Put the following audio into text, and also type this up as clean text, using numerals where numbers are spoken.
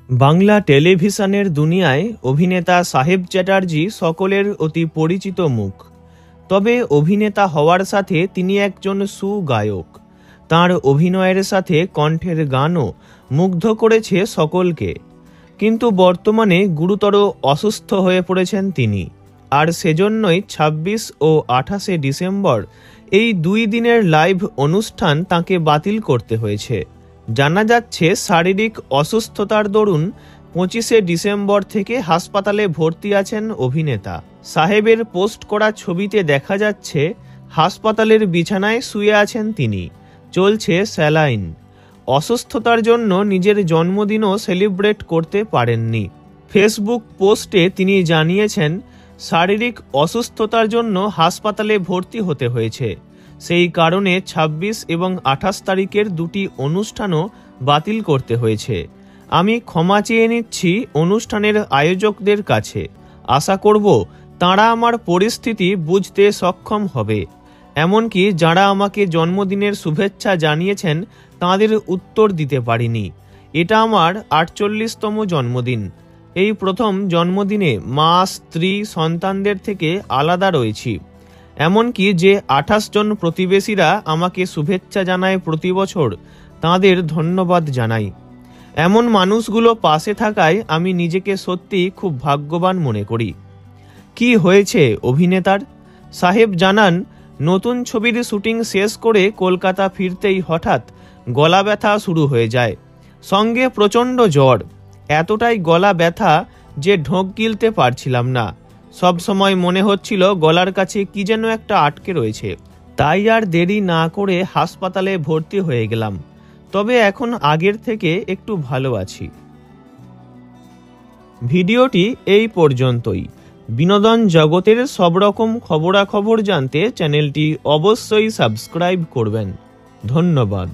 বাংলা টেলিভিশনের দুনিয়ায় অভিনেতা সাহেব চ্যাটার্জি সকলের অতি পরিচিত মুখ। তবে অভিনেতা হওয়ার সাথে তিনি একজন সুগায়ক। তাঁর অভিনয়ের সাথে কণ্ঠের গানও মুগ্ধ করেছে সকলকে। কিন্তু বর্তমানে গুরুতর অসুস্থ হয়ে পড়েছেন তিনি, আর সেজন্যই ২৬ ও ২৮শে ডিসেম্বর এই ২ দিনের লাইভ অনুষ্ঠান তাঁকে বাতিল করতে হয়েছে। জানা যাচ্ছে শারীরিক অসুস্থতার দরুন ২৫শে ডিসেম্বর থেকে হাসপাতালে ভর্তি আছেন অভিনেতা। সাহেবের পোস্ট করা ছবিতে দেখা যাচ্ছে হাসপাতালের বিছানায় শুয়ে আছেন তিনি, চলছে স্যালাইন। অসুস্থতার জন্য নিজের জন্মদিনও সেলিব্রেট করতে পারেননি। ফেসবুক পোস্টে তিনি জানিয়েছেন, শারীরিক অসুস্থতার জন্য হাসপাতালে ভর্তি হতে হয়েছে, সেই কারণে ২৬ এবং ২৮ তারিখের দুটি অনুষ্ঠানও বাতিল করতে হয়েছে। আমি ক্ষমা চেয়ে নিচ্ছি অনুষ্ঠানের আয়োজকদের কাছে। আশা করব তাঁরা আমার পরিস্থিতি বুঝতে সক্ষম হবে। এমনকি যারা আমাকে জন্মদিনের শুভেচ্ছা জানিয়েছেন তাঁদের উত্তর দিতে পারিনি। এটা আমার ৪৮তম জন্মদিন। এই প্রথম জন্মদিনে মা, স্ত্রী, সন্তানদের থেকে আলাদা রয়েছি। এমনকি যে ২৮ জন প্রতিবেশীরা আমাকে শুভেচ্ছা জানায় প্রতি বছর, তাঁদের ধন্যবাদ জানাই। এমন মানুষগুলো পাশে থাকায় আমি নিজেকে সত্যি খুব ভাগ্যবান মনে করি। কি হয়েছে অভিনেতার? সাহেব জানান, নতুন ছবির শুটিং শেষ করে কলকাতা ফিরতেই হঠাৎ গলা ব্যথা শুরু হয়ে যায়, সঙ্গে প্রচণ্ড জ্বর। এতটাই গলা ব্যথা যে ঢোক গিলতে পারছিলাম না। সব সময় মনে হচ্ছিল গলার কাছে কি যেন একটা আটকে রয়েছে। তাই আর দেরি না করে হাসপাতালে ভর্তি হয়ে গেলাম। তবে এখন আগের থেকে একটু ভালো আছি। ভিডিওটি এই পর্যন্তই। বিনোদন জগতের সব রকম খবরাখবর জানতে চ্যানেলটি অবশ্যই সাবস্ক্রাইব করবেন। ধন্যবাদ।